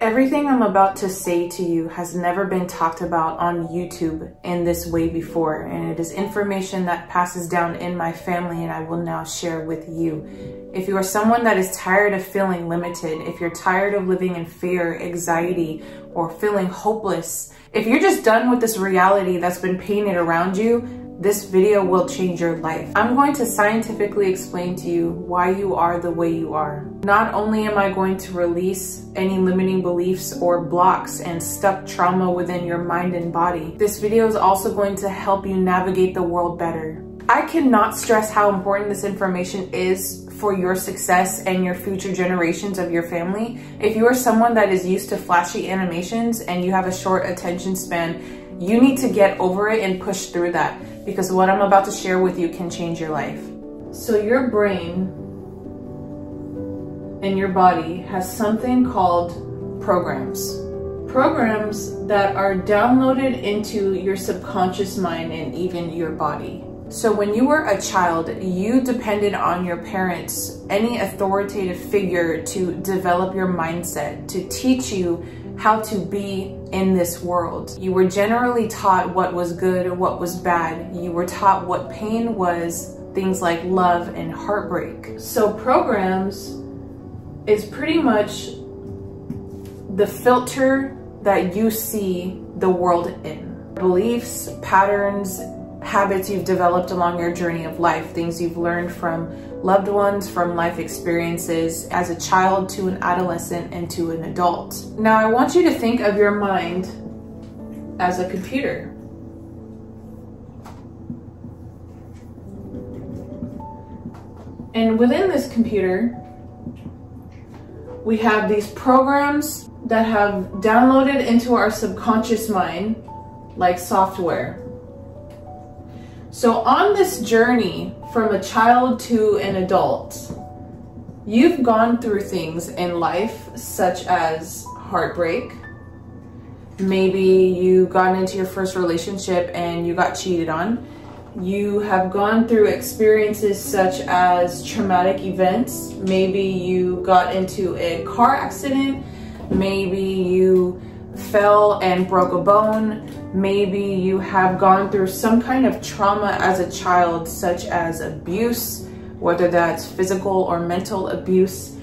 Everything I'm about to say to you has never been talked about on YouTube in this way before, and it is information that passes down in my family and I will now share with you. If you are someone that is tired of feeling limited, if you're tired of living in fear, anxiety, or feeling hopeless, if you're just done with this reality that's been painted around you, this video will change your life. I'm going to scientifically explain to you why you are the way you are. Not only am I going to release any limiting beliefs or blocks and stuck trauma within your mind and body, this video is also going to help you navigate the world better. I cannot stress how important this information is for your success and your future generations of your family. If you are someone that is used to flashy animations and you have a short attention span, you need to get over it and push through that, because what I'm about to share with you can change your life. So your brain and your body has something called programs. Programs that are downloaded into your subconscious mind and even your body. So when you were a child, you depended on your parents, any authoritative figure, to develop your mindset, to teach you how to be in this world. You were generally taught what was good or what was bad. You were taught what pain was, things like love and heartbreak. So programs is pretty much the filter that you see the world in. Beliefs, patterns, habits you've developed along your journey of life, things you've learned from loved ones, from life experiences as a child to an adolescent and to an adult. Now I want you to think of your mind as a computer. And within this computer, we have these programs that have downloaded into our subconscious mind like software. So on this journey from a child to an adult, you've gone through things in life such as heartbreak. Maybe you got into your first relationship and you got cheated on. You have gone through experiences such as traumatic events. Maybe you got into a car accident. Maybe you fell and broke a bone. Maybe you have gone through some kind of trauma as a child, such as abuse, whether that's physical or mental abuse.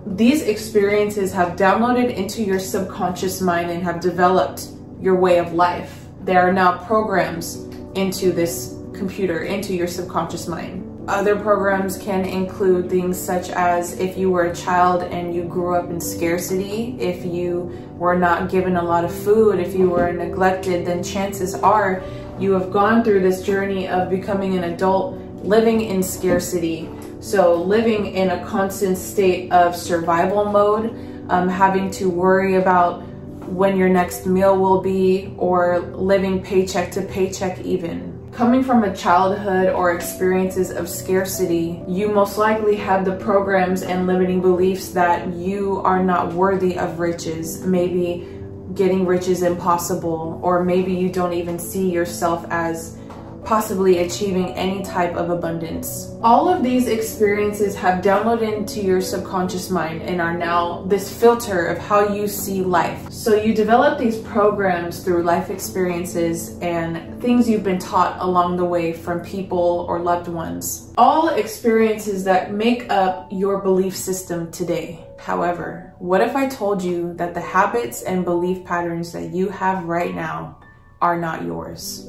These experiences have downloaded into your subconscious mind and have developed your way of life. There are now programs into this computer, into your subconscious mind. Other programs can include things such as if you were a child and you grew up in scarcity, if you were not given a lot of food, if you were neglected, then chances are you have gone through this journey of becoming an adult living in scarcity. So living in a constant state of survival mode, having to worry about when your next meal will be, or living paycheck to paycheck even. Coming from a childhood or experiences of scarcity, you most likely have the programs and limiting beliefs that you are not worthy of riches. Maybe getting rich is impossible, or maybe you don't even see yourself as possibly achieving any type of abundance. All of these experiences have downloaded into your subconscious mind and are now this filter of how you see life. So you develop these programs through life experiences and things you've been taught along the way from people or loved ones. All experiences that make up your belief system today. However, what if I told you that the habits and belief patterns that you have right now are not yours?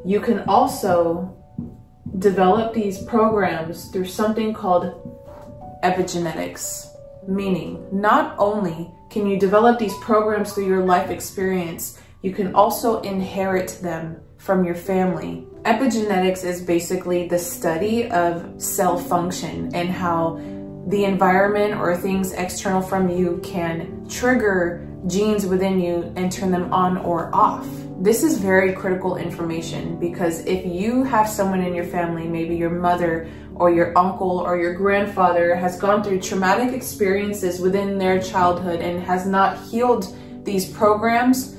You can also develop these programs through something called epigenetics, meaning not only can you develop these programs through your life experience, you can also inherit them from your family. Epigenetics is basically the study of cell function and how the environment or things external from you can trigger genes within you and turn them on or off. This is very critical information, because if you have someone in your family, maybe your mother or your uncle or your grandfather has gone through traumatic experiences within their childhood and has not healed these programs,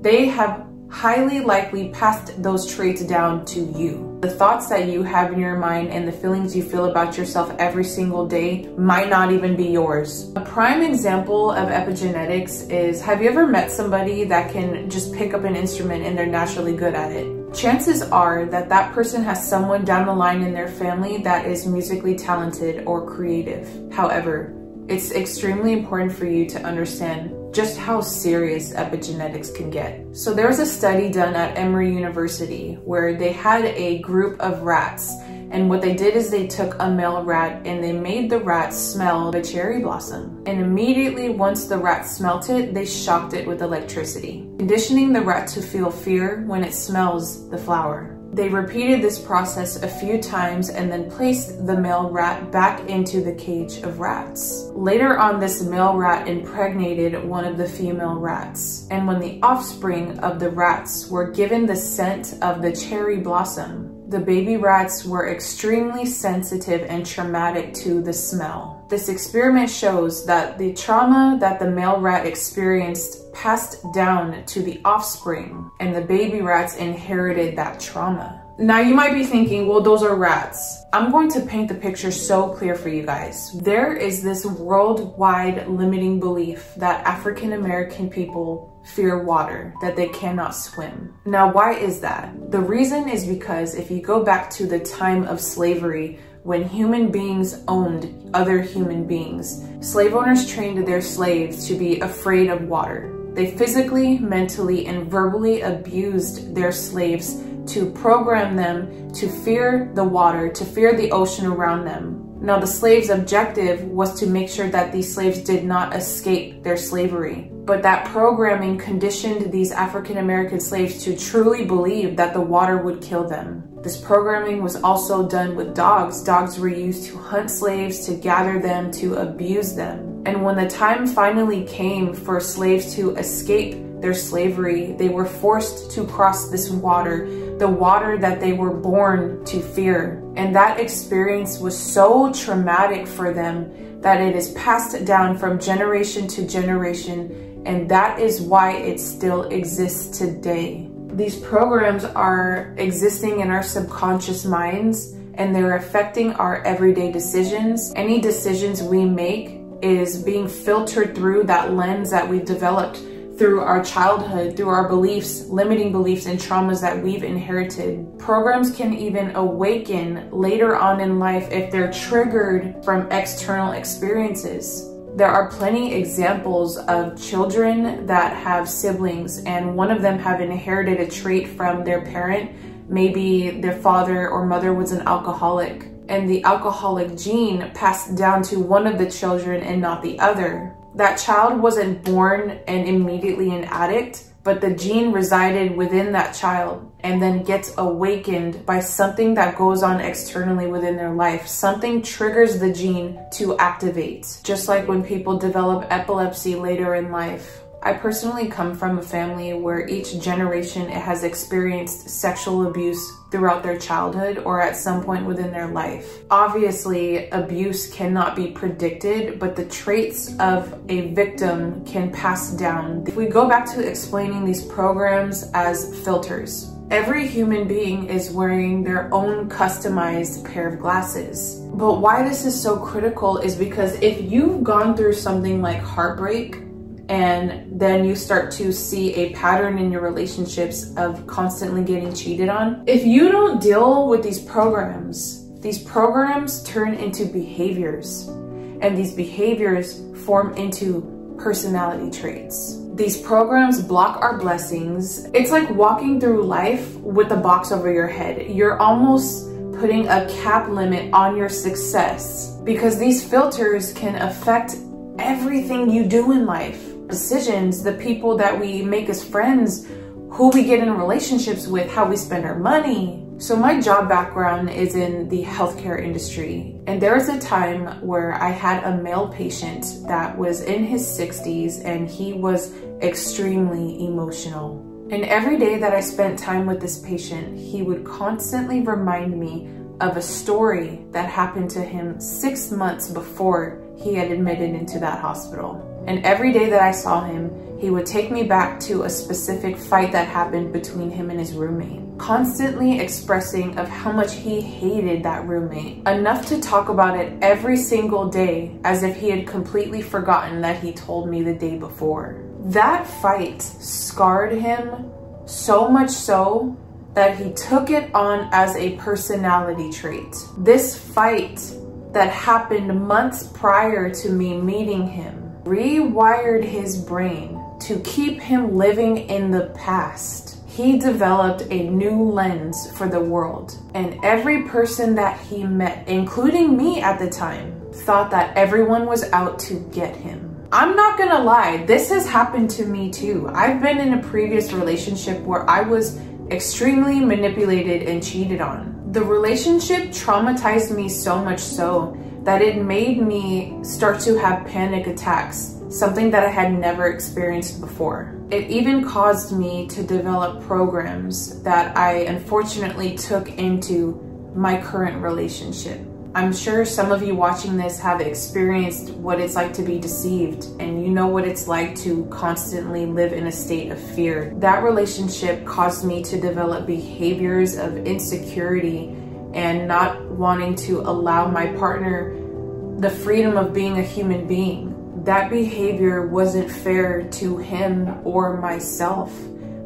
they have highly likely passed those traits down to you. The thoughts that you have in your mind and the feelings you feel about yourself every single day might not even be yours. A prime example of epigenetics is, have you ever met somebody that can just pick up an instrument and they're naturally good at it? Chances are that that person has someone down the line in their family that is musically talented or creative. However, it's extremely important for you to understand just how serious epigenetics can get. So there was a study done at Emory University where they had a group of rats, and what they did is they took a male rat and they made the rat smell the cherry blossom. And immediately once the rat smelt it, they shocked it with electricity, conditioning the rat to feel fear when it smells the flower. They repeated this process a few times and then placed the male rat back into the cage of rats. Later on, this male rat impregnated one of the female rats. And when the offspring of the rats were given the scent of the cherry blossom, the baby rats were extremely sensitive and traumatic to the smell. This experiment shows that the trauma that the male rat experienced passed down to the offspring, and the baby rats inherited that trauma. Now you might be thinking, well, those are rats. I'm going to paint the picture so clear for you guys. There is this worldwide limiting belief that African American people fear water, that they cannot swim. Now, why is that? The reason is because if you go back to the time of slavery, when human beings owned other human beings, slave owners trained their slaves to be afraid of water. They physically, mentally, and verbally abused their slaves to program them to fear the water, to fear the ocean around them. Now, the slaves' objective was to make sure that these slaves did not escape their slavery. But that programming conditioned these African American slaves to truly believe that the water would kill them. This programming was also done with dogs. Dogs were used to hunt slaves, to gather them, to abuse them. And when the time finally came for slaves to escape their slavery, they were forced to cross this water, the water that they were born to fear. And that experience was so traumatic for them that it is passed down from generation to generation, and that is why it still exists today. These programs are existing in our subconscious minds, and they're affecting our everyday decisions. Any decisions we make is being filtered through that lens that we've developed through our childhood, through our beliefs, limiting beliefs and traumas that we've inherited. Programs can even awaken later on in life if they're triggered from external experiences. There are plenty examples of children that have siblings and one of them have inherited a trait from their parent. Maybe their father or mother was an alcoholic, and the alcoholic gene passed down to one of the children and not the other. That child wasn't born and immediately an addict, but the gene resided within that child and then gets awakened by something that goes on externally within their life. Something triggers the gene to activate, just like when people develop epilepsy later in life. I personally come from a family where each generation has experienced sexual abuse throughout their childhood or at some point within their life. Obviously, abuse cannot be predicted, but the traits of a victim can pass down. If we go back to explaining these programs as filters, every human being is wearing their own customized pair of glasses. But why this is so critical is because if you've gone through something like heartbreak, and then you start to see a pattern in your relationships of constantly getting cheated on, if you don't deal with these programs turn into behaviors, and these behaviors form into personality traits. These programs block our blessings. It's like walking through life with a box over your head. You're almost putting a cap limit on your success because these filters can affect everything you do in life. Decisions, the people that we make as friends, who we get in relationships with, how we spend our money. So my job background is in the healthcare industry, and there was a time where I had a male patient that was in his 60s and he was extremely emotional. And every day that I spent time with this patient, he would constantly remind me of a story that happened to him 6 months before he had admitted into that hospital. And every day that I saw him, he would take me back to a specific fight that happened between him and his roommate, constantly expressing of how much he hated that roommate, enough to talk about it every single day as if he had completely forgotten that he told me the day before. That fight scarred him so much so that he took it on as a personality trait. This fight that happened months prior to me meeting him rewired his brain to keep him living in the past. He developed a new lens for the world, and every person that he met, including me at the time, thought that everyone was out to get him. I'm not gonna lie, this has happened to me too. I've been in a previous relationship where I was extremely manipulated and cheated on. The relationship traumatized me so much so that it made me start to have panic attacks, something that I had never experienced before. It even caused me to develop programs that I unfortunately took into my current relationship. I'm sure some of you watching this have experienced what it's like to be deceived, and you know what it's like to constantly live in a state of fear. That relationship caused me to develop behaviors of insecurity and not wanting to allow my partner the freedom of being a human being. That behavior wasn't fair to him or myself,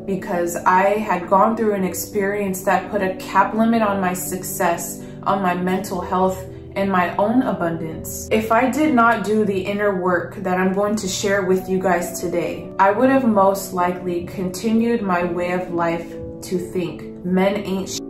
because I had gone through an experience that put a cap limit on my success, on my mental health, and my own abundance. If I did not do the inner work that I'm going to share with you guys today, I would have most likely continued my way of life to think men ain't shit.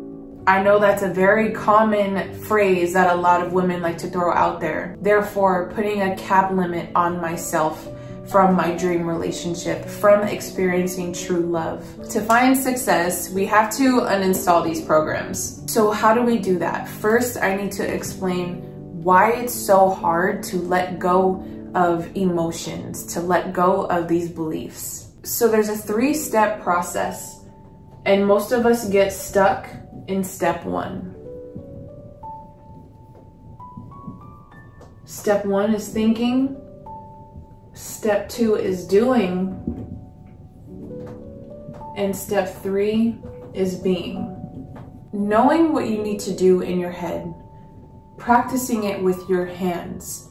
I know that's a very common phrase that a lot of women like to throw out there. Therefore, putting a cap limit on myself from my dream relationship, from experiencing true love. To find success, we have to uninstall these programs. So how do we do that? First, I need to explain why it's so hard to let go of emotions, to let go of these beliefs. So there's a 3-step process, and most of us get stuck in step 1. Step 1 is thinking. Step 2 is doing. And step 3 is being. Knowing what you need to do in your head, practicing it with your hands,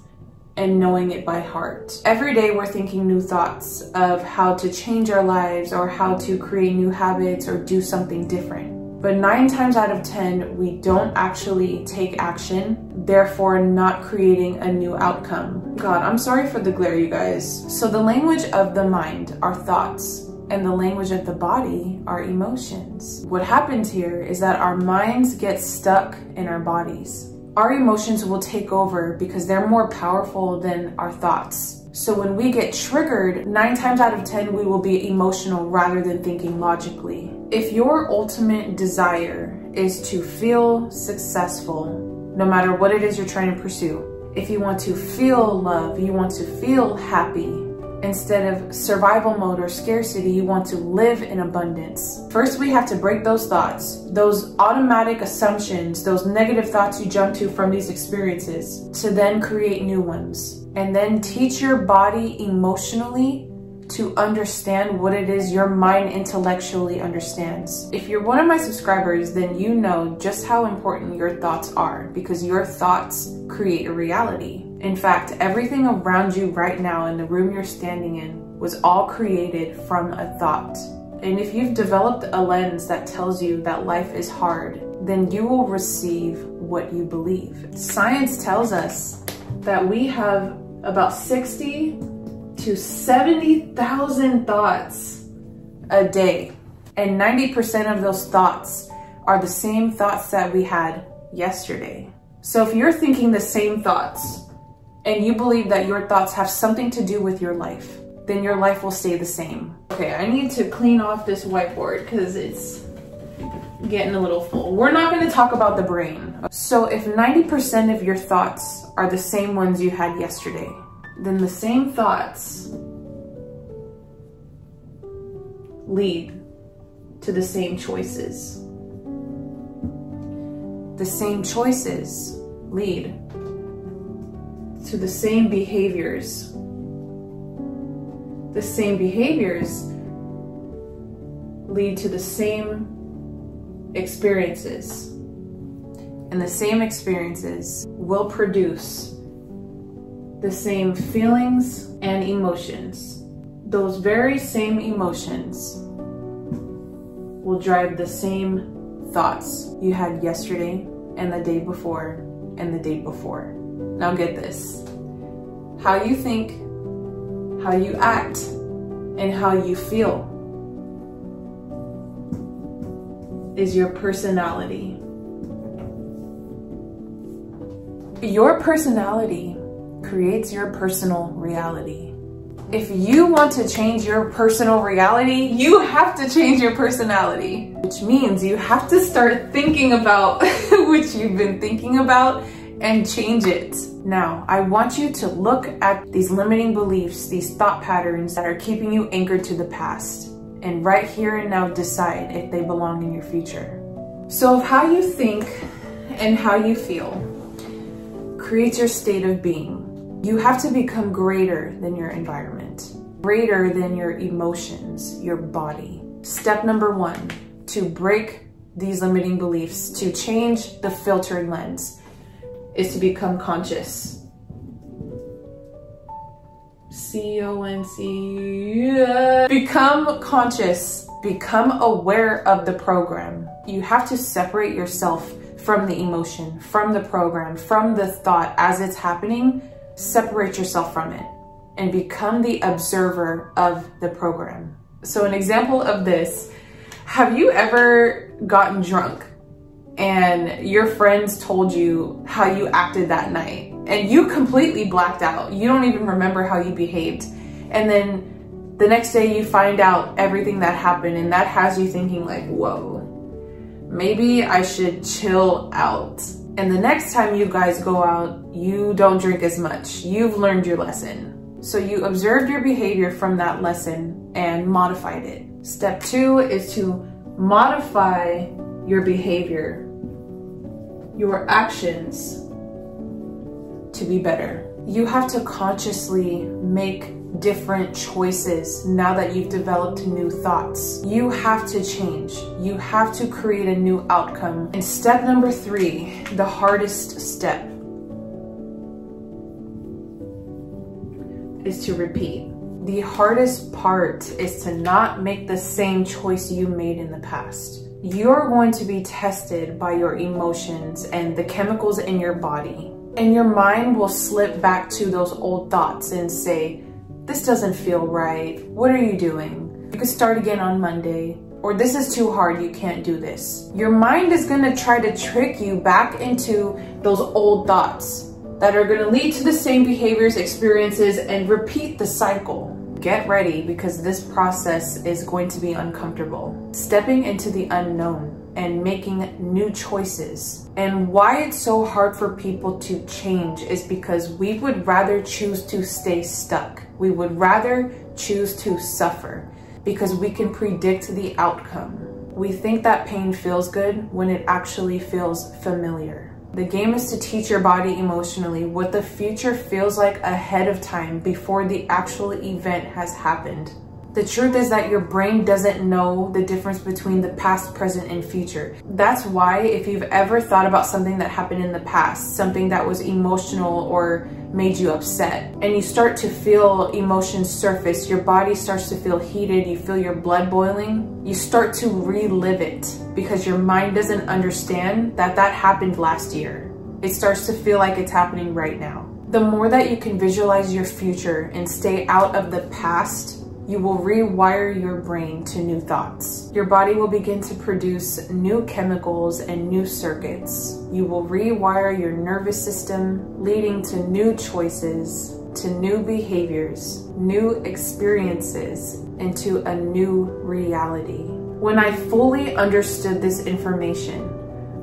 and knowing it by heart. Every day we're thinking new thoughts of how to change our lives or how to create new habits or do something different. But 9 times out of 10, we don't actually take action, therefore not creating a new outcome. God, I'm sorry for the glare, you guys. So the language of the mind are thoughts, and the language of the body are emotions. What happens here is that our minds get stuck in our bodies. Our emotions will take over because they're more powerful than our thoughts. So when we get triggered, 9 times out of 10, we will be emotional rather than thinking logically. If your ultimate desire is to feel successful, no matter what it is you're trying to pursue, if you want to feel love, you want to feel happy, instead of survival mode or scarcity, you want to live in abundance. First, we have to break those thoughts, those automatic assumptions, those negative thoughts you jump to from these experiences, to then create new ones. And then teach your body emotionally to understand what it is your mind intellectually understands. If you're one of my subscribers, then you know just how important your thoughts are, because your thoughts create a reality. In fact, everything around you right now in the room you're standing in was all created from a thought. And if you've developed a lens that tells you that life is hard, then you will receive what you believe. Science tells us that we have about 60 to 70,000 thoughts a day. And 90% of those thoughts are the same thoughts that we had yesterday. So if you're thinking the same thoughts and you believe that your thoughts have something to do with your life, then your life will stay the same. Okay, I need to clean off this whiteboard because it's getting a little full. We're not going to talk about the brain. So if 90% of your thoughts are the same ones you had yesterday, then the same thoughts lead to the same choices. The same choices lead to the same behaviors. The same behaviors lead to the same experiences. And the same experiences will produce the same feelings and emotions. Those very same emotions will drive the same thoughts you had yesterday and the day before and the day before. Now get this. How you think, how you act, and how you feel is your personality. Your personality creates your personal reality. If you want to change your personal reality, you have to change your personality, which means you have to start thinking about what you've been thinking about and change it. Now, I want you to look at these limiting beliefs, these thought patterns that are keeping you anchored to the past, and right here and now decide if they belong in your future. So how you think and how you feel creates your state of being. You have to become greater than your environment, greater than your emotions, your body. Step number 1, to break these limiting beliefs, to change the filtered lens, is to become conscious. C-O-N-C. Become conscious, become aware of the program. You have to separate yourself from the emotion, from the program, from the thought as it's happening. Separate yourself from it and become the observer of the program. So an example of this, have you ever gotten drunk and your friends told you how you acted that night and you completely blacked out? You don't even remember how you behaved. And then the next day you find out everything that happened, and that has you thinking like, whoa, maybe I should chill out. And the next time you guys go out, you don't drink as much. You've learned your lesson. So you observed your behavior from that lesson and modified it. Step 2 is to modify your behavior, your actions, to be better. You have to consciously make different choices now that you've developed new thoughts. You have to change. You have to create a new outcome. And step number 3, the hardest step, is to repeat. The hardest part is to not make the same choice you made in the past. You're going to be tested by your emotions and the chemicals in your body. And your mind will slip back to those old thoughts and say, this doesn't feel right. What are you doing? You could start again on Monday. Or this is too hard, you can't do this. Your mind is gonna try to trick you back into those old thoughts that are gonna lead to the same behaviors, experiences, and repeat the cycle. Get ready, because this process is going to be uncomfortable. Stepping into the unknown and making new choices. And why it's so hard for people to change is because we would rather choose to stay stuck. We would rather choose to suffer because we can predict the outcome. We think that pain feels good when it actually feels familiar. The game is to teach your body emotionally what the future feels like ahead of time before the actual event has happened. The truth is that your brain doesn't know the difference between the past, present, and future. That's why if you've ever thought about something that happened in the past, something that was emotional or made you upset, and you start to feel emotions surface, your body starts to feel heated, you feel your blood boiling, you start to relive it because your mind doesn't understand that that happened last year. It starts to feel like it's happening right now. The more that you can visualize your future and stay out of the past, you will rewire your brain to new thoughts. Your body will begin to produce new chemicals and new circuits. You will rewire your nervous system, leading to new choices, to new behaviors, new experiences, and to a new reality. When I fully understood this information,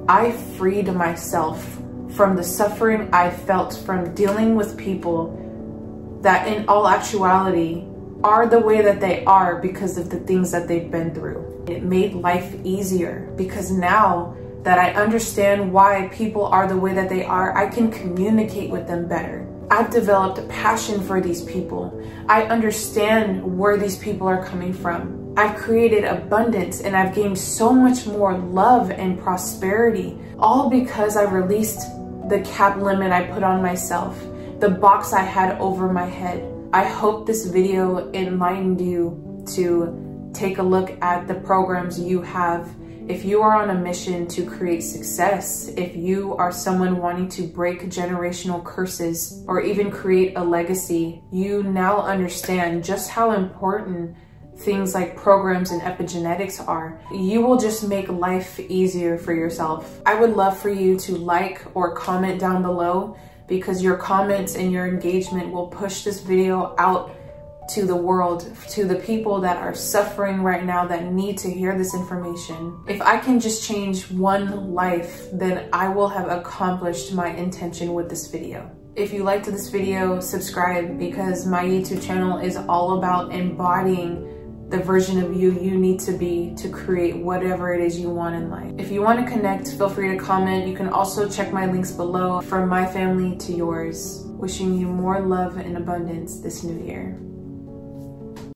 I freed myself from the suffering I felt from dealing with people that in all actuality are the way that they are because of the things that they've been through. It made life easier because now that I understand why people are the way that they are, I can communicate with them better. I've developed a passion for these people. I understand where these people are coming from. I've created abundance and I've gained so much more love and prosperity, all because I released the cap limit I put on myself, the box I had over my head. I hope this video enlightened you to take a look at the programs you have. If you are on a mission to create success, if you are someone wanting to break generational curses or even create a legacy, you now understand just how important things like programs and epigenetics are. You will just make life easier for yourself. I would love for you to like or comment down below, because your comments and your engagement will push this video out to the world, to the people that are suffering right now that need to hear this information. If I can just change one life, then I will have accomplished my intention with this video. If you liked this video, subscribe, because my YouTube channel is all about embodying the version of you need to be to create whatever it is you want in life. If you want to connect, feel free to comment. You can also check my links below. From my family to yours, wishing you more love and abundance this new year.